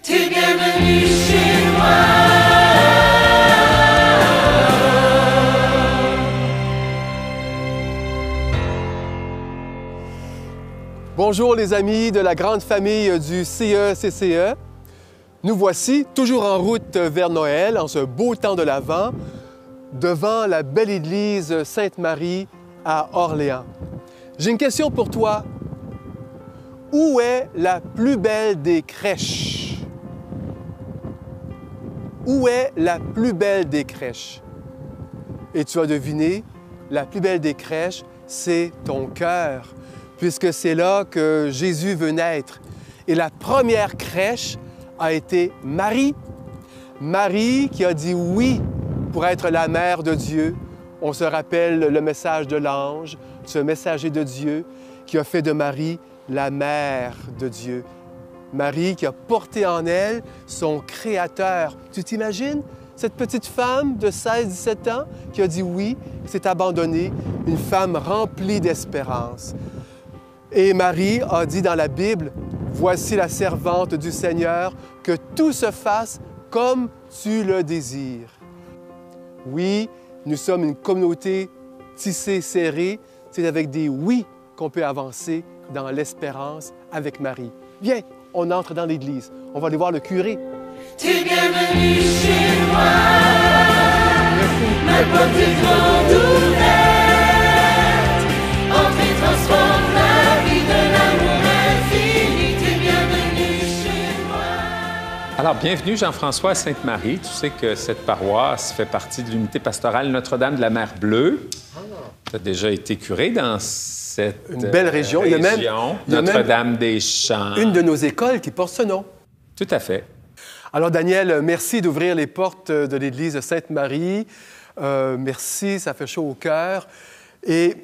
T'es bienvenue chez moi. Bonjour les amis de la grande famille du CE-CCE. Nous voici toujours en route vers Noël, en ce beau temps de l'Avent, devant la belle église Sainte-Marie à Orléans. J'ai une question pour toi. Où est la plus belle des crèches? Où est la plus belle des crèches? Et tu as deviné, la plus belle des crèches, c'est ton cœur, puisque c'est là que Jésus veut naître. Et la première crèche a été Marie. Marie qui a dit oui pour être la mère de Dieu. On se rappelle le message de l'ange, ce messager de Dieu qui a fait de Marie la mère de Dieu. Marie qui a porté en elle son Créateur. Tu t'imagines cette petite femme de 16-17 ans qui a dit oui, qui s'est abandonnée, une femme remplie d'espérance. Et Marie a dit dans la Bible, « Voici la servante du Seigneur, que tout se fasse comme tu le désires. » Oui, nous sommes une communauté tissée, serrée. C'est avec des « oui » qu'on peut avancer dans l'espérance avec Marie. Viens, on entre dans l'église. On va aller voir le curé. T'es bienvenue chez moi. Ma porte est grande ouverte. Entrez, transforme la vie de l'amour infini. T'es bienvenue chez moi. Alors, bienvenue Jean-François à Sainte-Marie. Tu sais que cette paroisse fait partie de l'unité pastorale Notre-Dame de la Mer Bleue. Tu as déjà été curé dans cette Une belle région. Il y a même Notre-Dame-des-Champs. Une de nos écoles qui porte ce nom. Tout à fait. Alors, Daniel, merci d'ouvrir les portes de l'église Sainte-Marie. Merci, ça fait chaud au cœur. Et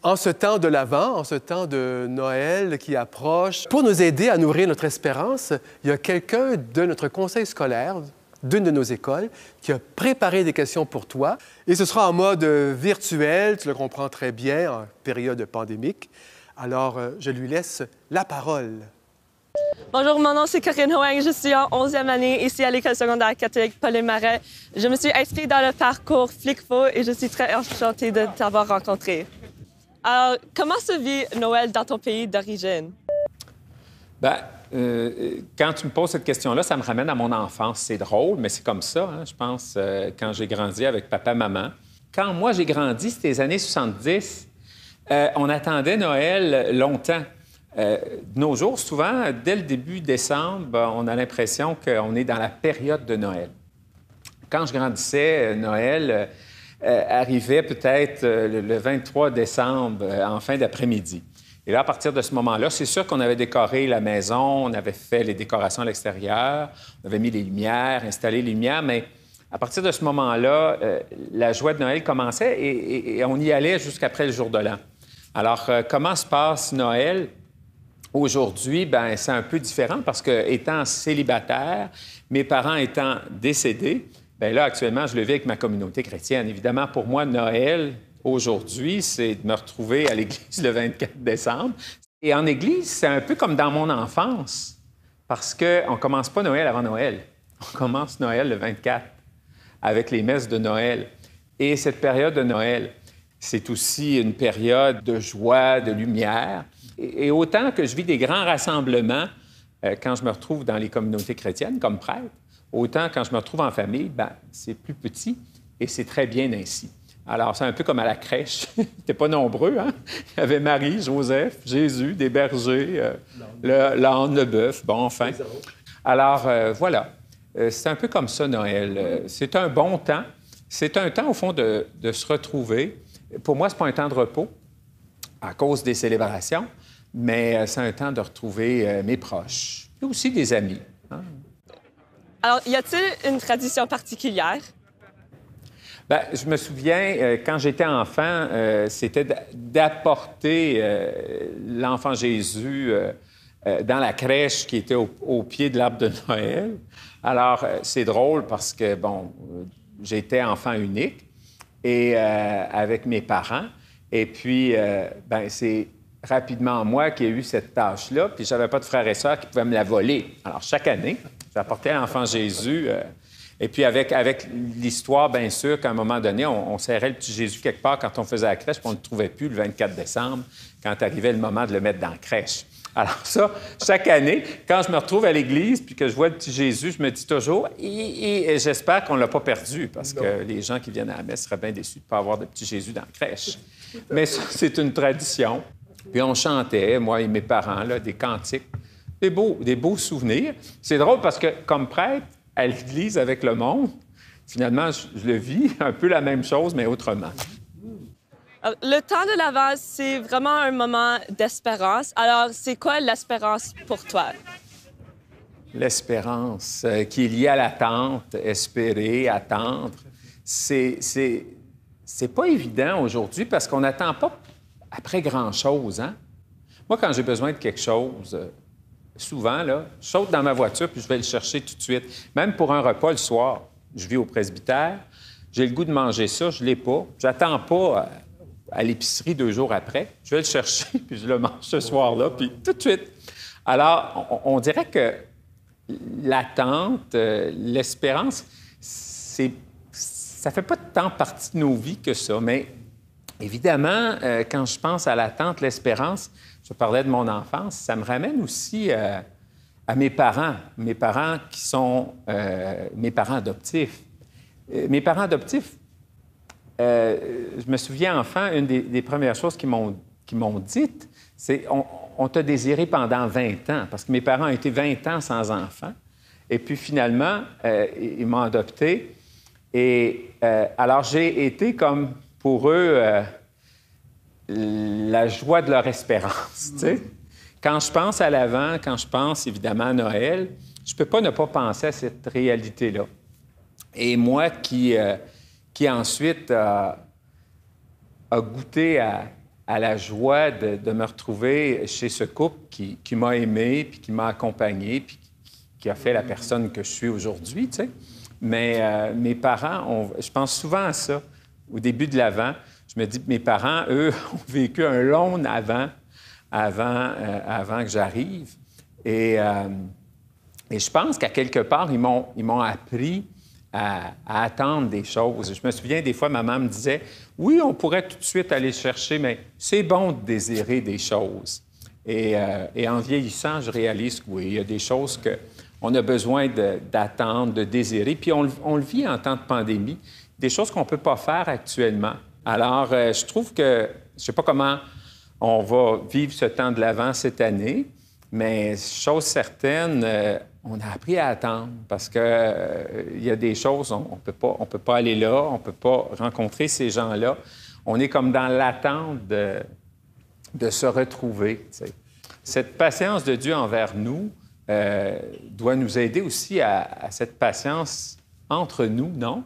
en ce temps de l'Avent, en ce temps de Noël qui approche, pour nous aider à nourrir notre espérance, il y a quelqu'un de notre conseil scolaire, d'une de nos écoles, qui a préparé des questions pour toi. Et ce sera en mode virtuel, tu le comprends très bien, en période pandémique. Alors, je lui laisse la parole. Bonjour, mon nom c'est Corinne Hoang. Je suis en 11e année ici à l'École secondaire catholique Paul-et-Marais. Je me suis inscrite dans le parcours Flic-Fo et je suis très enchantée de t'avoir rencontré. Alors, comment se vit Noël dans ton pays d'origine? Bien, quand tu me poses cette question-là, ça me ramène à mon enfance. C'est drôle, mais c'est comme ça, hein, je pense, quand j'ai grandi avec papa-maman. Quand moi, j'ai grandi, c'était les années 70, on attendait Noël longtemps. De nos jours, souvent, dès le début décembre, on a l'impression qu'on est dans la période de Noël. Quand je grandissais, Noël arrivait peut-être le 23 décembre, en fin d'après-midi. Et là, à partir de ce moment-là, c'est sûr qu'on avait décoré la maison, on avait fait les décorations à l'extérieur, on avait mis les lumières, installé les lumières, mais à partir de ce moment-là, la joie de Noël commençait et on y allait jusqu'après le jour de l'an. Alors, comment se passe Noël? Aujourd'hui, bien, c'est un peu différent parce que, étant célibataire, mes parents étant décédés, bien là, actuellement, je le vis avec ma communauté chrétienne. Évidemment, pour moi, Noël, aujourd'hui, c'est de me retrouver à l'église le 24 décembre. Et en église, c'est un peu comme dans mon enfance parce qu'on ne commence pas Noël avant Noël. On commence Noël le 24 avec les messes de Noël. Et cette période de Noël, c'est aussi une période de joie, de lumière. Et autant que je vis des grands rassemblements quand je me retrouve dans les communautés chrétiennes comme prêtre, autant quand je me retrouve en famille, bien, c'est plus petit et c'est très bien ainsi. Alors, c'est un peu comme à la crèche. Ils n'étaient pas nombreux, hein? Il y avait Marie, Joseph, Jésus, des bergers, l'âne, le bœuf, bon, enfin. Alors, voilà. C'est un peu comme ça, Noël. C'est un bon temps. C'est un temps, au fond, de se retrouver. Pour moi, ce n'est pas un temps de repos à cause des célébrations, mais c'est un temps de retrouver mes proches et aussi des amis. Hein? Alors, y a-t-il une tradition particulière? Bien, je me souviens, quand j'étais enfant, c'était d'apporter l'enfant Jésus dans la crèche qui était au pied de l'arbre de Noël. Alors, c'est drôle parce que, bon, j'étais enfant unique et avec mes parents. Et puis, bien, c'est rapidement moi qui ai eu cette tâche-là. Puis, j'avais pas de frères et sœurs qui pouvaient me la voler. Alors, chaque année, J'apportais l'enfant Jésus. Et puis, avec l'histoire, bien sûr, qu'à un moment donné, on serrait le petit Jésus quelque part quand on faisait la crèche, puis on ne le trouvait plus le 24 décembre, quand arrivait le moment de le mettre dans la crèche. Alors ça, chaque année, quand je me retrouve à l'église puis que je vois le petit Jésus, je me dis toujours, et j'espère qu'on ne l'a pas perdu, parce que les gens qui viennent à la messe seraient bien déçus de ne pas avoir de petit Jésus dans la crèche. Mais ça, c'est une tradition. Puis on chantait, moi et mes parents, là, des cantiques, des beaux souvenirs. C'est drôle parce que, comme prêtre, à l'Église avec le monde, finalement, je le vis un peu la même chose, mais autrement. Alors, le temps de l'Avent, c'est vraiment un moment d'espérance. Alors, c'est quoi l'espérance pour toi? L'espérance qui est liée à l'attente, espérer, attendre, c'est pas évident aujourd'hui parce qu'on n'attend pas après grand-chose, hein? Moi, quand j'ai besoin de quelque chose, souvent, là, je saute dans ma voiture puis je vais le chercher tout de suite. Même pour un repas le soir, je vis au presbytère, j'ai le goût de manger ça, je l'ai pas. J'attends pas à l'épicerie 2 jours après. Je vais le chercher puis je le mange ce soir-là, puis tout de suite. Alors, on dirait que l'attente, l'espérance, ça fait pas tant partie de nos vies que ça, mais évidemment, quand je pense à l'attente, l'espérance, je parlais de mon enfance, ça me ramène aussi à mes parents qui sont mes parents adoptifs. Mes parents adoptifs, je me souviens, enfant, une des premières choses qu'ils m'ont dites, c'est « on t'a désiré pendant 20 ans », parce que mes parents ont été 20 ans sans enfant. Et puis finalement, ils m'ont adopté. Et alors, j'ai été comme, pour eux, la joie de leur espérance, tu sais. Quand je pense à l'Avent, quand je pense évidemment à Noël, je ne peux pas ne pas penser à cette réalité-là. Et moi qui ensuite a goûté à la joie de me retrouver chez ce couple qui m'a aimé, puis qui m'a accompagné, puis qui a fait la personne que je suis aujourd'hui, tu sais. Mais mes parents, je pense souvent à ça, au début de l'Avent. Je me dis que mes parents, eux, ont vécu un long avant que j'arrive. Et je pense qu'à quelque part, ils m'ont appris à attendre des choses. Je me souviens, des fois, maman me disait, « Oui, on pourrait tout de suite aller chercher, mais c'est bon de désirer des choses. » Et en vieillissant, je réalise que oui, il y a des choses qu'on a besoin d'attendre, de désirer. Puis on le vit en temps de pandémie, des choses qu'on ne peut pas faire actuellement. Alors, je trouve que, je ne sais pas comment on va vivre ce temps de l'Avent cette année, mais chose certaine, on a appris à attendre parce qu'il y a des choses, on peut pas aller là, on ne peut pas rencontrer ces gens-là. On est comme dans l'attente de se retrouver, tu sais. Cette patience de Dieu envers nous doit nous aider aussi à cette patience entre nous, non?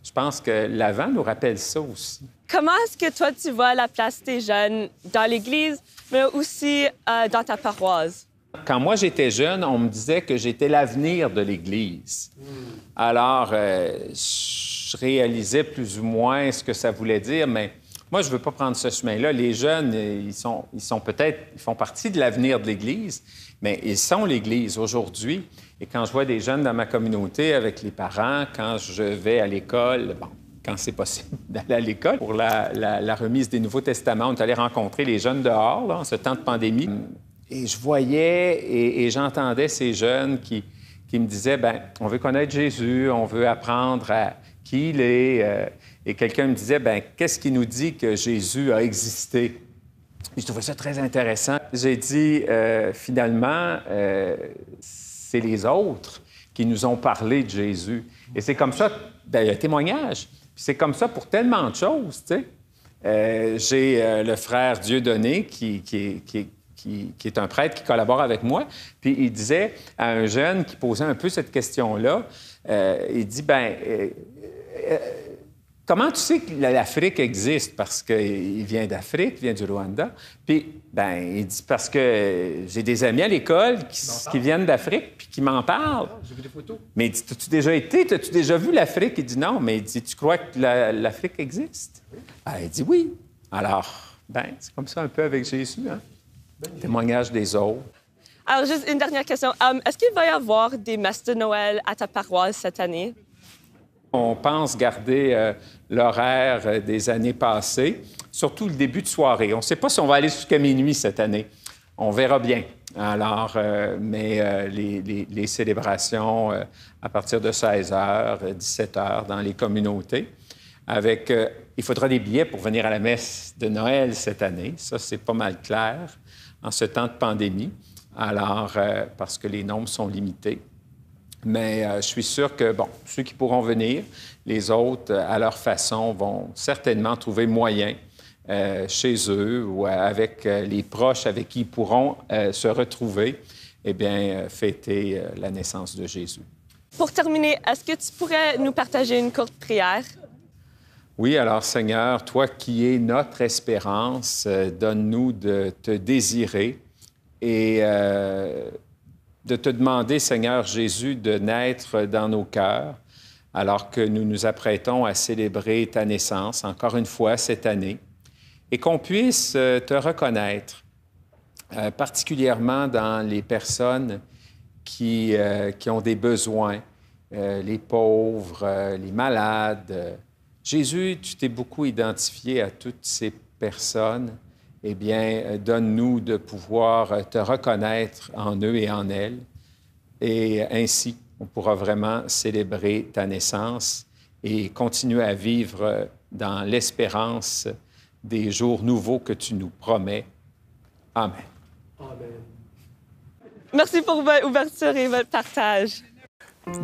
Je pense que l'Avent nous rappelle ça aussi. Comment est-ce que toi, tu vois la place des jeunes dans l'Église, mais aussi dans ta paroisse? Quand moi, j'étais jeune, on me disait que j'étais l'avenir de l'Église. Alors, je réalisais plus ou moins ce que ça voulait dire, mais moi, je ne veux pas prendre ce chemin-là. Les jeunes, ils font partie de l'avenir de l'Église, mais ils sont l'Église aujourd'hui. Et quand je vois des jeunes dans ma communauté avec les parents, quand je vais à l'école, bon, quand c'est possible d'aller à l'école, pour la remise des Nouveaux Testaments, on est allé rencontrer les jeunes dehors, là, en ce temps de pandémie. Et je voyais et j'entendais ces jeunes qui me disaient, bien, on veut connaître Jésus, on veut apprendre à qui il est. Et quelqu'un me disait, bien, qu'est-ce qui nous dit que Jésus a existé? Et je trouvais ça très intéressant. J'ai dit, finalement, c'est les autres qui nous ont parlé de Jésus. Et c'est comme ça, bien, il y a un témoignage. Puis c'est comme ça pour tellement de choses, tu sais. J'ai le frère Dieudonné qui est un prêtre qui collabore avec moi. Puis il disait à un jeune qui posait un peu cette question-là, il dit, bien, comment tu sais que l'Afrique existe? Parce qu'il vient d'Afrique, il vient du Rwanda. Puis, bien, il dit, parce que j'ai des amis à l'école qui viennent d'Afrique puis qui m'en parlent. J'ai vu des photos. Mais il dit, t'as-tu déjà été? T'as-tu déjà vu l'Afrique? Il dit, non. Mais il dit, tu crois que l'Afrique existe? Oui. Ah, il dit, oui. Alors, bien, c'est comme ça un peu avec Jésus, hein? Témoignage des autres. Alors, juste une dernière question. Est-ce qu'il va y avoir des messes de Noël à ta paroisse cette année? On pense garder l'horaire des années passées, surtout le début de soirée. On ne sait pas si on va aller jusqu'à minuit cette année. On verra bien. Alors, mais les célébrations à partir de 16h, 17h dans les communautés. Il faudra des billets pour venir à la messe de Noël cette année. Ça, c'est pas mal clair en ce temps de pandémie. Alors, parce que les nombres sont limités. Mais je suis sûr que, bon, ceux qui pourront venir, les autres, à leur façon, vont certainement trouver moyen chez eux ou avec les proches avec qui ils pourront se retrouver, eh bien, fêter la naissance de Jésus. Pour terminer, est-ce que tu pourrais nous partager une courte prière? Oui, alors Seigneur, toi qui es notre espérance, donne-nous de te désirer et de te demander, Seigneur Jésus, de naître dans nos cœurs alors que nous nous apprêtons à célébrer ta naissance encore une fois cette année et qu'on puisse te reconnaître, particulièrement dans les personnes qui ont des besoins, les pauvres, les malades. Jésus, tu t'es beaucoup identifié à toutes ces personnes. Eh bien, donne-nous de pouvoir te reconnaître en eux et en elles. Et ainsi, on pourra vraiment célébrer ta naissance et continuer à vivre dans l'espérance des jours nouveaux que tu nous promets. Amen. Merci pour votre ouverture et votre partage.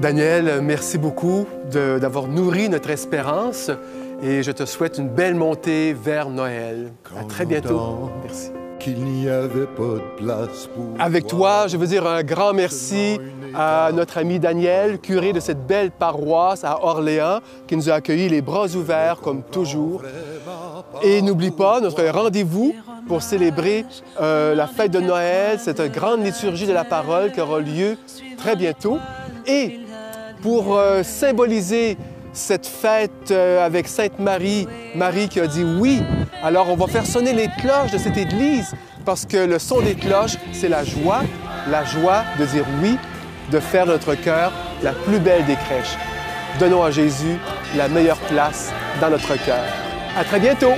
Daniel, merci beaucoup d'avoir nourri notre espérance et je te souhaite une belle montée vers Noël. À très bientôt. Merci. Qu'il n'y avait pas de place pour Avec toi, je veux dire un grand merci à notre ami Daniel, curé de cette belle paroisse à Orléans, qui nous a accueillis les bras ouverts comme toujours. Et n'oublie pas notre rendez-vous pour célébrer la fête de Noël, cette grande liturgie de la parole qui aura lieu très bientôt. Et pour symboliser cette fête avec Sainte Marie, Marie qui a dit oui, alors on va faire sonner les cloches de cette église parce que le son des cloches, c'est la joie de dire oui, de faire de notre cœur la plus belle des crèches. Donnons à Jésus la meilleure place dans notre cœur. À très bientôt!